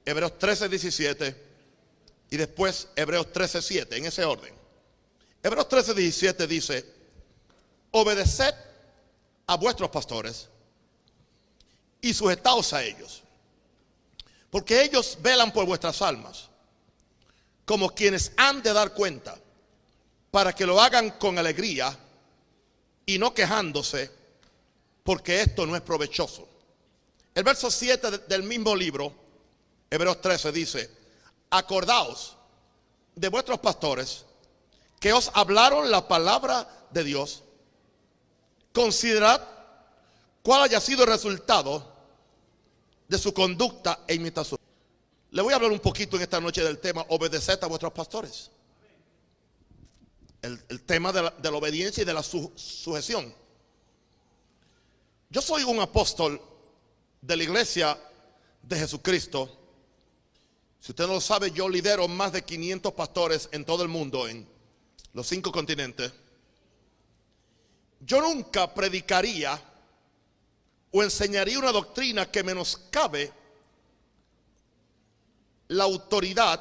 Hebreos 13:17 y después Hebreos 13:7, en ese orden. Hebreos 13:17 dice: obedeced a vuestros pastores y sujetaos a ellos, porque ellos velan por vuestras almas, como quienes han de dar cuenta, para que lo hagan con alegría y no quejándose, porque esto no es provechoso. El verso 7 del mismo libro, Hebreos 13, dice: acordaos de vuestros pastores que os hablaron la palabra de Dios. Considerad cuál haya sido el resultado de su conducta e imitación. Le voy a hablar un poquito en esta noche del tema obedeced a vuestros pastores. El tema de la obediencia y de la sujeción. Yo soy un apóstol de la iglesia de Jesucristo. Si usted no lo sabe, yo lidero más de 500 pastores en todo el mundo, en los 5 continentes. Yo nunca predicaría o enseñaría una doctrina que menoscabe la autoridad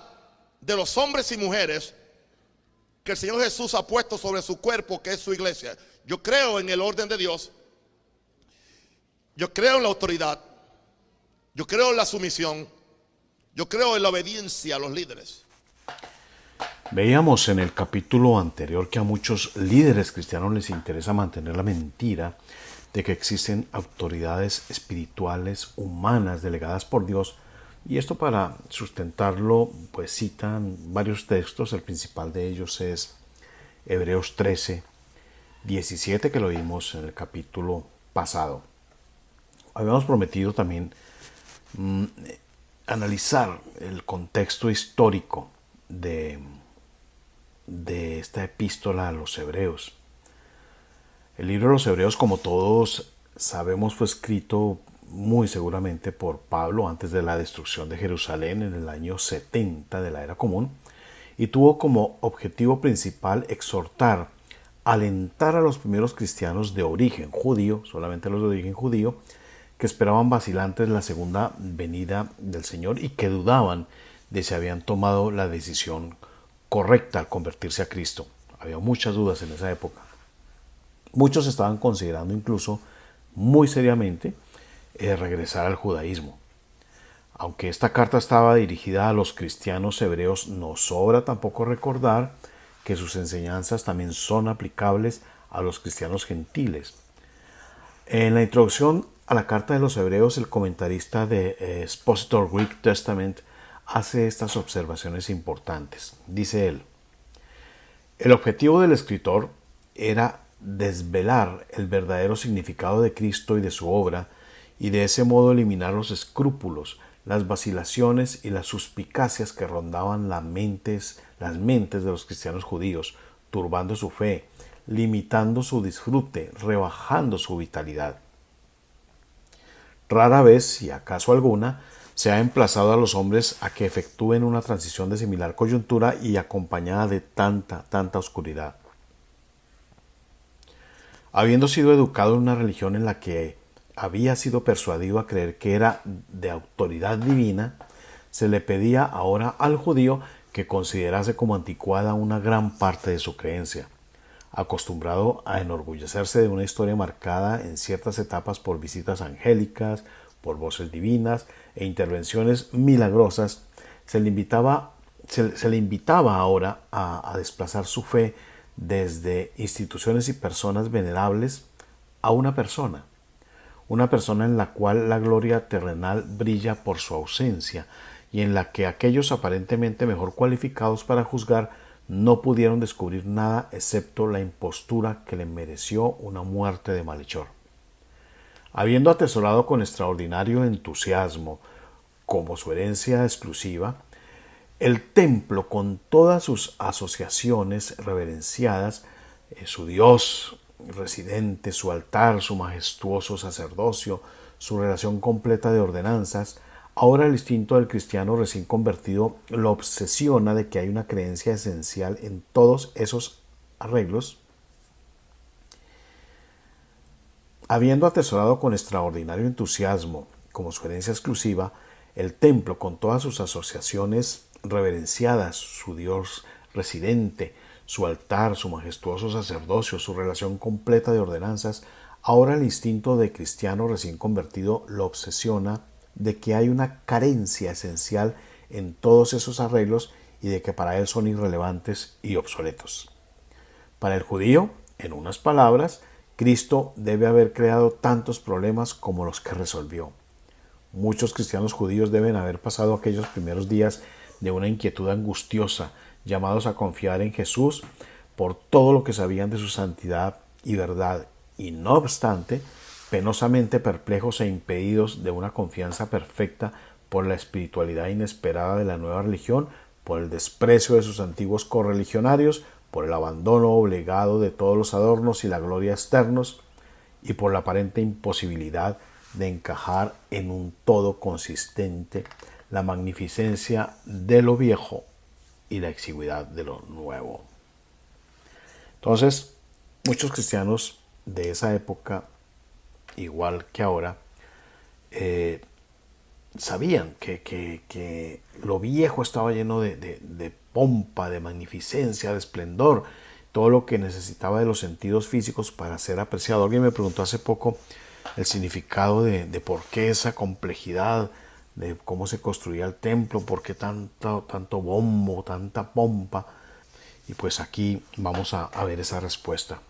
de los hombres y mujeres que el Señor Jesús ha puesto sobre su cuerpo, que es su iglesia. Yo creo en el orden de Dios. Yo creo en la autoridad. Yo creo en la sumisión. Yo creo en la obediencia a los líderes. Veíamos en el capítulo anterior que a muchos líderes cristianos les interesa mantener la mentira de que existen autoridades espirituales humanas delegadas por Dios, y esto para sustentarlo pues citan varios textos. El principal de ellos es Hebreos 13:17, que lo vimos en el capítulo pasado. Habíamos prometido también analizar el contexto histórico de esta epístola a los hebreos. El libro de los Hebreos, como todos sabemos, fue escrito muy seguramente por Pablo antes de la destrucción de Jerusalén en el año 70 de la era común, y tuvo como objetivo principal exhortar, alentar a los primeros cristianos de origen judío, solamente los de origen judío, que esperaban vacilantes la segunda venida del Señor y que dudaban de si habían tomado la decisión correcta al convertirse a Cristo. Había muchas dudas en esa época. Muchos estaban considerando incluso muy seriamente regresar al judaísmo. Aunque esta carta estaba dirigida a los cristianos hebreos, no sobra tampoco recordar que sus enseñanzas también son aplicables a los cristianos gentiles. En la introducción a la carta de los Hebreos, el comentarista de Expositor Greek Testament hace estas observaciones importantes. Dice él: el objetivo del escritor era desvelar el verdadero significado de Cristo y de su obra, y de ese modo eliminar los escrúpulos, las vacilaciones y las suspicacias que rondaban las mentes de los cristianos judíos, turbando su fe, limitando su disfrute, rebajando su vitalidad. Rara vez, si acaso alguna, se ha emplazado a los hombres a que efectúen una transición de similar coyuntura y acompañada de tanta oscuridad. Habiendo sido educado en una religión en la que había sido persuadido a creer que era de autoridad divina, se le pedía ahora al judío que considerase como anticuada una gran parte de su creencia. Acostumbrado a enorgullecerse de una historia marcada en ciertas etapas por visitas angélicas, por voces divinas e intervenciones milagrosas, se le invitaba ahora a desplazar su fe desde instituciones y personas venerables a una persona en la cual la gloria terrenal brilla por su ausencia y en la que aquellos aparentemente mejor cualificados para juzgar no pudieron descubrir nada excepto la impostura que le mereció una muerte de malhechor. Habiendo atesorado con extraordinario entusiasmo como su herencia exclusiva el templo con todas sus asociaciones reverenciadas, su Dios residente, su altar, su majestuoso sacerdocio, su relación completa de ordenanzas, ahora el instinto del cristiano recién convertido lo obsesiona de que hay una creencia esencial en todos esos arreglos. Habiendo atesorado con extraordinario entusiasmo como su herencia exclusiva El templo, con todas sus asociaciones reverenciadas, su Dios residente, su altar, su majestuoso sacerdocio, su relación completa de ordenanzas, ahora el instinto de cristiano recién convertido lo obsesiona de que hay una carencia esencial en todos esos arreglos y de que para él son irrelevantes y obsoletos. Para el judío, en unas palabras, Cristo debe haber creado tantos problemas como los que resolvió. Muchos cristianos judíos deben haber pasado aquellos primeros días de una inquietud angustiosa, llamados a confiar en Jesús por todo lo que sabían de su santidad y verdad, y no obstante, penosamente perplejos e impedidos de una confianza perfecta por la espiritualidad inesperada de la nueva religión, por el desprecio de sus antiguos correligionarios, por el abandono obligado de todos los adornos y la gloria externos, y por la aparente imposibilidad de encajar en un todo consistente la magnificencia de lo viejo y la exigüidad de lo nuevo. Entonces, muchos cristianos de esa época, igual que ahora, sabían que lo viejo estaba lleno de pompa, de magnificencia, de esplendor, todo lo que necesitaba de los sentidos físicos para ser apreciado. Alguien me preguntó hace poco el significado de por qué esa complejidad, de cómo se construía el templo, por qué tanto bombo, tanta pompa. Y pues aquí vamos a ver esa respuesta.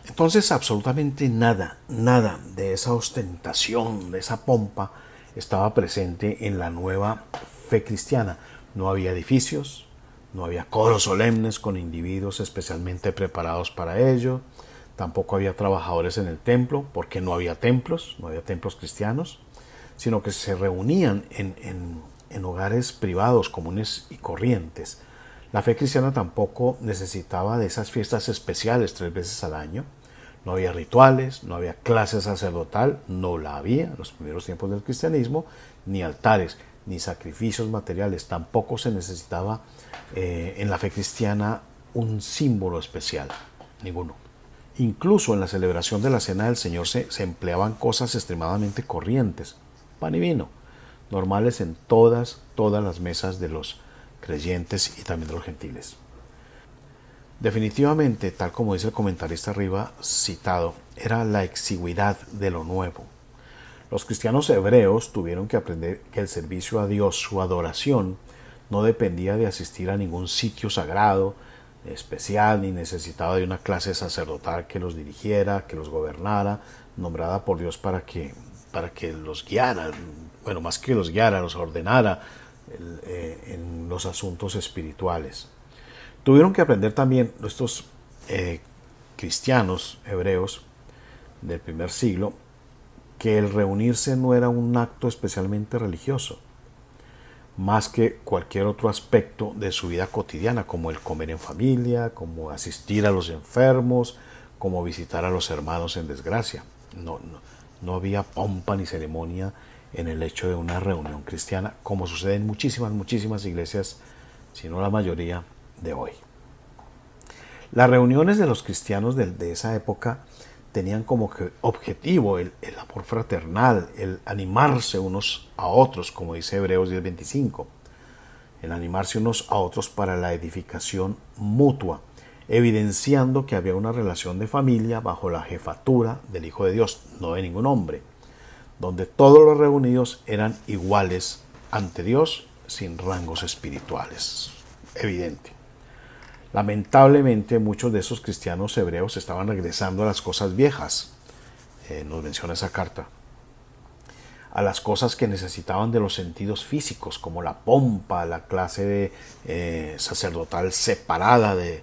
Entonces absolutamente nada de esa ostentación, de esa pompa, estaba presente en la nueva fe cristiana. No había edificios, no había coros solemnes con individuos especialmente preparados para ello, tampoco había trabajadores en el templo, porque no había templos cristianos, sino que se reunían en hogares privados, comunes y corrientes. La fe cristiana tampoco necesitaba de esas fiestas especiales 3 veces al año. No había rituales, no había clase sacerdotal, no la había en los primeros tiempos del cristianismo, ni altares, ni sacrificios materiales. Tampoco se necesitaba en la fe cristiana un símbolo especial, ninguno. Incluso en la celebración de la Cena del Señor se empleaban cosas extremadamente corrientes, pan y vino, normales en todas las mesas de los creyentes y también de los gentiles. Definitivamente, tal como dice el comentarista arriba citado, era la exigüidad de lo nuevo. Los cristianos hebreos tuvieron que aprender que el servicio a Dios, su adoración, no dependía de asistir a ningún sitio sagrado, especial, ni necesitaba de una clase sacerdotal que los dirigiera, que los gobernara, nombrada por Dios para que los guiara, bueno, más que los guiara, los ordenara en los asuntos espirituales. Tuvieron que aprender también estos cristianos hebreos del primer siglo que el reunirse no era un acto especialmente religioso, más que cualquier otro aspecto de su vida cotidiana, como el comer en familia, como asistir a los enfermos, como visitar a los hermanos en desgracia. No había pompa ni ceremonia en el hecho de una reunión cristiana, como sucede en muchísimas iglesias, si no la mayoría de hoy. Las reuniones de los cristianos de esa época tenían como objetivo el amor fraternal, el animarse unos a otros, como dice Hebreos 10:25, el animarse unos a otros para la edificación mutua, evidenciando que había una relación de familia bajo la jefatura del Hijo de Dios, no de ningún hombre, donde todos los reunidos eran iguales ante Dios sin rangos espirituales. Evidente. Lamentablemente muchos de esos cristianos hebreos estaban regresando a las cosas viejas, nos menciona esa carta, a las cosas que necesitaban de los sentidos físicos, como la pompa, la clase sacerdotal separada de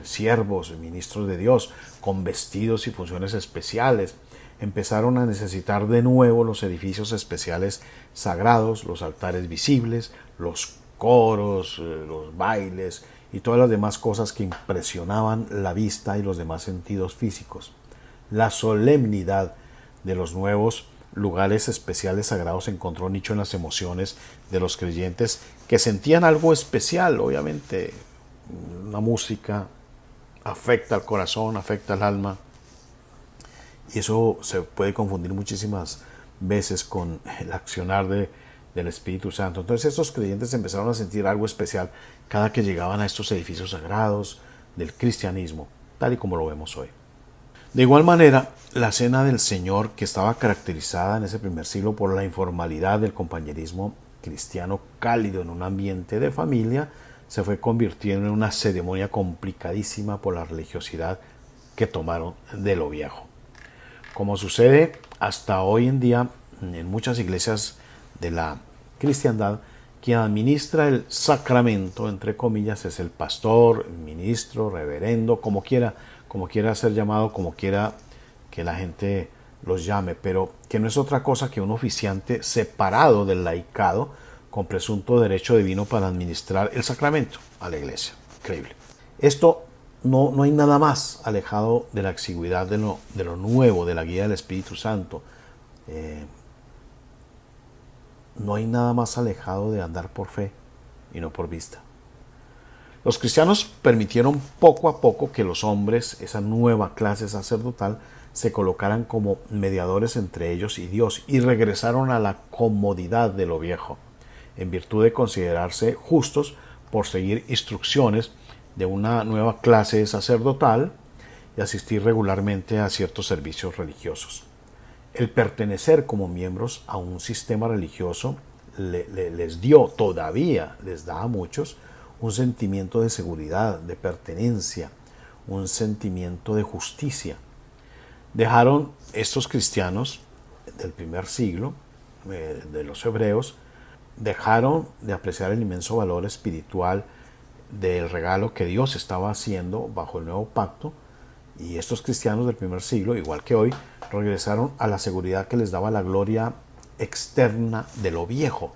siervos, ministros de Dios, con vestidos y funciones especiales. Empezaron a necesitar de nuevo los edificios especiales sagrados, los altares visibles, los coros, los bailes y todas las demás cosas que impresionaban la vista y los demás sentidos físicos. La solemnidad de los nuevos lugares especiales sagrados encontró nicho en las emociones de los creyentes que sentían algo especial. Obviamente, una música afecta al corazón, afecta al alma, y eso se puede confundir muchísimas veces con el accionar de del Espíritu Santo. Entonces estos creyentes empezaron a sentir algo especial cada que llegaban a estos edificios sagrados del cristianismo, tal y como lo vemos hoy. De igual manera, la cena del Señor, que estaba caracterizada en ese primer siglo por la informalidad del compañerismo cristiano cálido en un ambiente de familia, se fue convirtiendo en una ceremonia complicadísima por la religiosidad que tomaron de lo viejo. Como sucede hasta hoy en día en muchas iglesias de la cristiandad, quien administra el sacramento, entre comillas, es el pastor, ministro, reverendo, como quiera ser llamado, como quiera que la gente los llame, pero que no es otra cosa que un oficiante separado del laicado con presunto derecho divino para administrar el sacramento a la iglesia. Increíble. Esto no hay nada más alejado de la exigüidad de lo nuevo, de la guía del Espíritu Santo. No hay nada más alejado de andar por fe y no por vista. Los cristianos permitieron poco a poco que los hombres, esa nueva clase sacerdotal, se colocaran como mediadores entre ellos y Dios y regresaron a la comodidad de lo viejo, en virtud de considerarse justos por seguir instrucciones de una nueva clase sacerdotal y asistir regularmente a ciertos servicios religiosos. El pertenecer como miembros a un sistema religioso todavía les da a muchos un sentimiento de seguridad, de pertenencia, un sentimiento de justicia. Dejaron estos cristianos del primer siglo, de los hebreos, dejaron de apreciar el inmenso valor espiritual del regalo que Dios estaba haciendo bajo el nuevo pacto, y estos cristianos del primer siglo, igual que hoy, regresaron a la seguridad que les daba la gloria externa de lo viejo.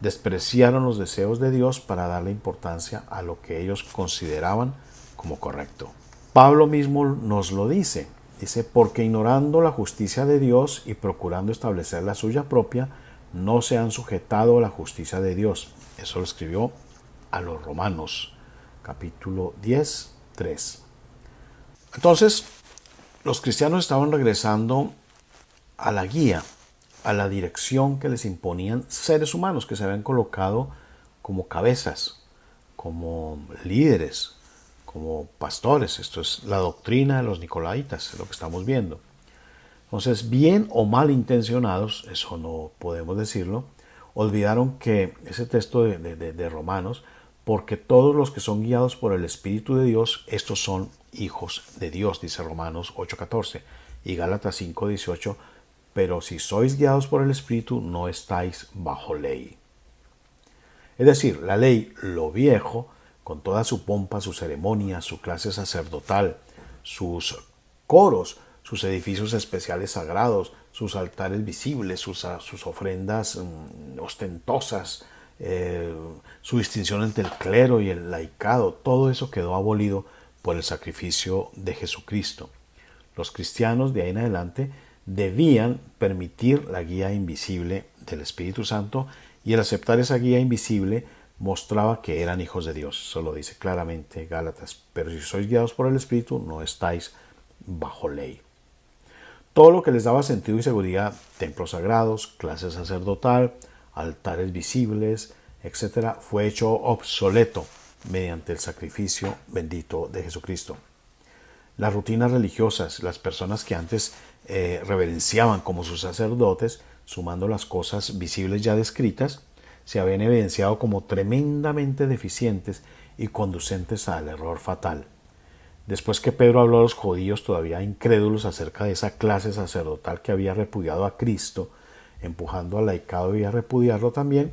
Despreciaron los deseos de Dios para darle importancia a lo que ellos consideraban como correcto. Pablo mismo nos lo dice, porque ignorando la justicia de Dios y procurando establecer la suya propia, no se han sujetado a la justicia de Dios. Eso lo escribió a los Romanos, capítulo 10, 3. Entonces, los cristianos estaban regresando a la guía, a la dirección que les imponían seres humanos que se habían colocado como cabezas, como líderes, como pastores. Esto es la doctrina de los nicolaitas, es lo que estamos viendo. Entonces, bien o mal intencionados, eso no podemos decirlo, olvidaron que ese texto de Romanos, porque todos los que son guiados por el Espíritu de Dios, estos son hijos de Dios, dice Romanos 8:14 y Gálatas 5:18, pero si sois guiados por el Espíritu, no estáis bajo ley. Es decir, la ley, lo viejo, con toda su pompa, su ceremonia, su clase sacerdotal, sus coros, sus edificios especiales sagrados, sus altares visibles, sus ofrendas ostentosas, su distinción entre el clero y el laicado, todo eso quedó abolido por el sacrificio de Jesucristo. Los cristianos de ahí en adelante debían permitir la guía invisible del Espíritu Santo, y el aceptar esa guía invisible mostraba que eran hijos de Dios. Eso lo dice claramente Gálatas. Pero si sois guiados por el Espíritu, no estáis bajo ley. Todo lo que les daba sentido y seguridad, templos sagrados, clase sacerdotal, altares visibles, etc., fue hecho obsoleto mediante el sacrificio bendito de Jesucristo. Las rutinas religiosas, las personas que antes reverenciaban como sus sacerdotes, sumando las cosas visibles ya descritas, se habían evidenciado como tremendamente deficientes y conducentes al error fatal. Después que Pedro habló a los judíos todavía incrédulos acerca de esa clase sacerdotal que había repudiado a Cristo, empujando al laicado y a repudiarlo también,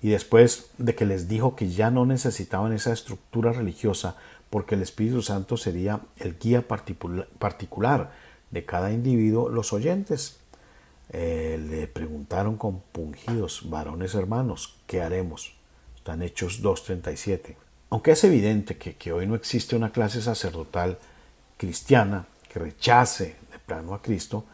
y después de que les dijo que ya no necesitaban esa estructura religiosa porque el Espíritu Santo sería el guía particular de cada individuo, los oyentes le preguntaron compungidos: varones hermanos, ¿qué haremos? Están Hechos 2:37. Aunque es evidente que hoy no existe una clase sacerdotal cristiana que rechace de plano a Cristo,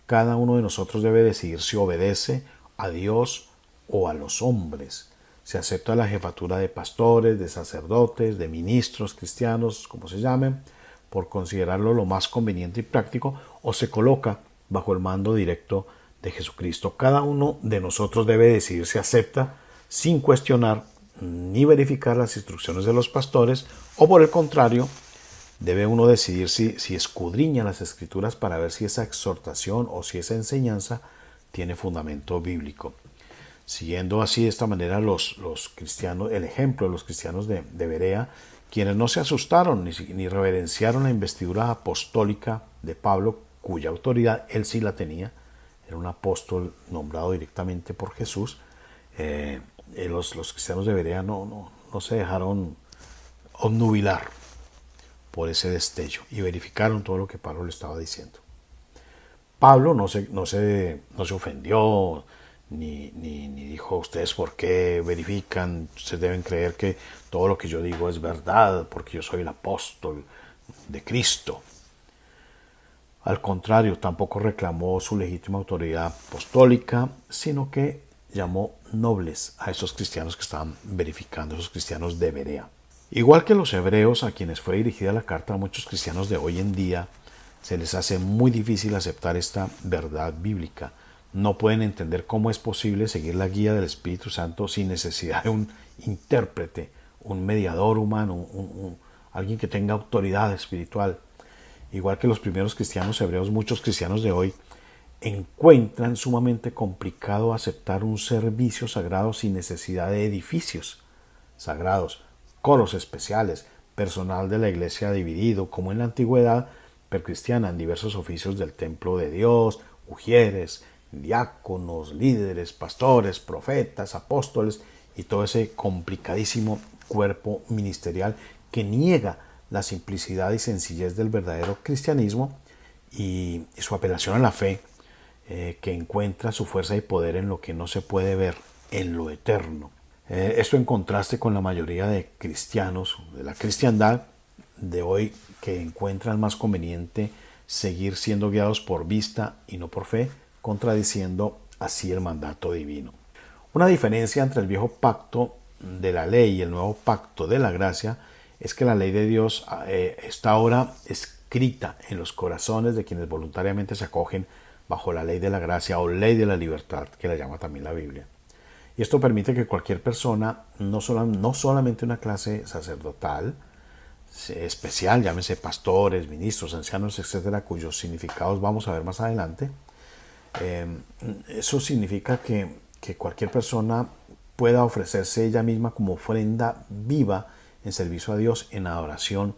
cada uno de nosotros debe decidir si obedece a Dios o a los hombres. Se acepta la jefatura de pastores, de sacerdotes, de ministros cristianos, como se llamen, por considerarlo lo más conveniente y práctico, o se coloca bajo el mando directo de Jesucristo. Cada uno de nosotros debe decidir si acepta sin cuestionar ni verificar las instrucciones de los pastores, o por el contrario, debe uno decidir si escudriña las escrituras para ver si esa exhortación o si esa enseñanza tiene fundamento bíblico. Siguiendo así de esta manera los cristianos, el ejemplo de los cristianos de Berea, quienes no se asustaron ni reverenciaron la investidura apostólica de Pablo, cuya autoridad él sí la tenía, era un apóstol nombrado directamente por Jesús. Los cristianos de Berea no se dejaron obnubilar por ese destello y verificaron todo lo que Pablo le estaba diciendo. Pablo no se ofendió ni dijo, ustedes por qué verifican, ustedes deben creer que todo lo que yo digo es verdad porque yo soy el apóstol de Cristo. Al contrario, tampoco reclamó su legítima autoridad apostólica, sino que llamó nobles a esos cristianos que estaban verificando, esos cristianos de Berea. Igual que los hebreos, a quienes fue dirigida la carta, a muchos cristianos de hoy en día se les hace muy difícil aceptar esta verdad bíblica. No pueden entender cómo es posible seguir la guía del Espíritu Santo sin necesidad de un intérprete, un mediador humano, alguien que tenga autoridad espiritual. Igual que los primeros cristianos hebreos, muchos cristianos de hoy encuentran sumamente complicado aceptar un servicio sagrado sin necesidad de edificios sagrados, coros especiales, personal de la iglesia dividido, como en la antigüedad precristiana, en diversos oficios del templo de Dios, ujieres, diáconos, líderes, pastores, profetas, apóstoles y todo ese complicadísimo cuerpo ministerial que niega la simplicidad y sencillez del verdadero cristianismo y su apelación a la fe, que encuentra su fuerza y poder en lo que no se puede ver, en lo eterno. Esto en contraste con la mayoría de cristianos, de la cristiandad de hoy, que encuentran más conveniente seguir siendo guiados por vista y no por fe, contradiciendo así el mandato divino. Una diferencia entre el viejo pacto de la ley y el nuevo pacto de la gracia es que la ley de Dios está ahora escrita en los corazones de quienes voluntariamente se acogen bajo la ley de la gracia o ley de la libertad, que la llama también la Biblia. Y esto permite que cualquier persona, no solamente una clase sacerdotal especial, llámese pastores, ministros, ancianos, etcétera, cuyos significados vamos a ver más adelante, eso significa que cualquier persona pueda ofrecerse ella misma como ofrenda viva en servicio a Dios, en adoración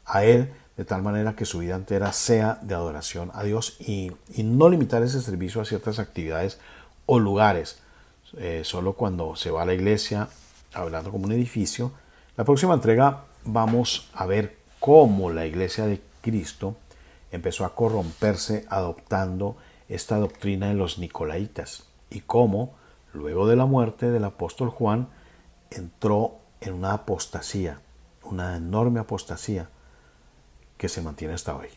a Él, de tal manera que su vida entera sea de adoración a Dios y no limitar ese servicio a ciertas actividades o lugares. Solo cuando se va a la iglesia, hablando como un edificio. La próxima entrega vamos a ver cómo la iglesia de Cristo empezó a corromperse adoptando esta doctrina de los nicolaitas y cómo, luego de la muerte del apóstol Juan, entró en una apostasía, una enorme apostasía que se mantiene hasta hoy.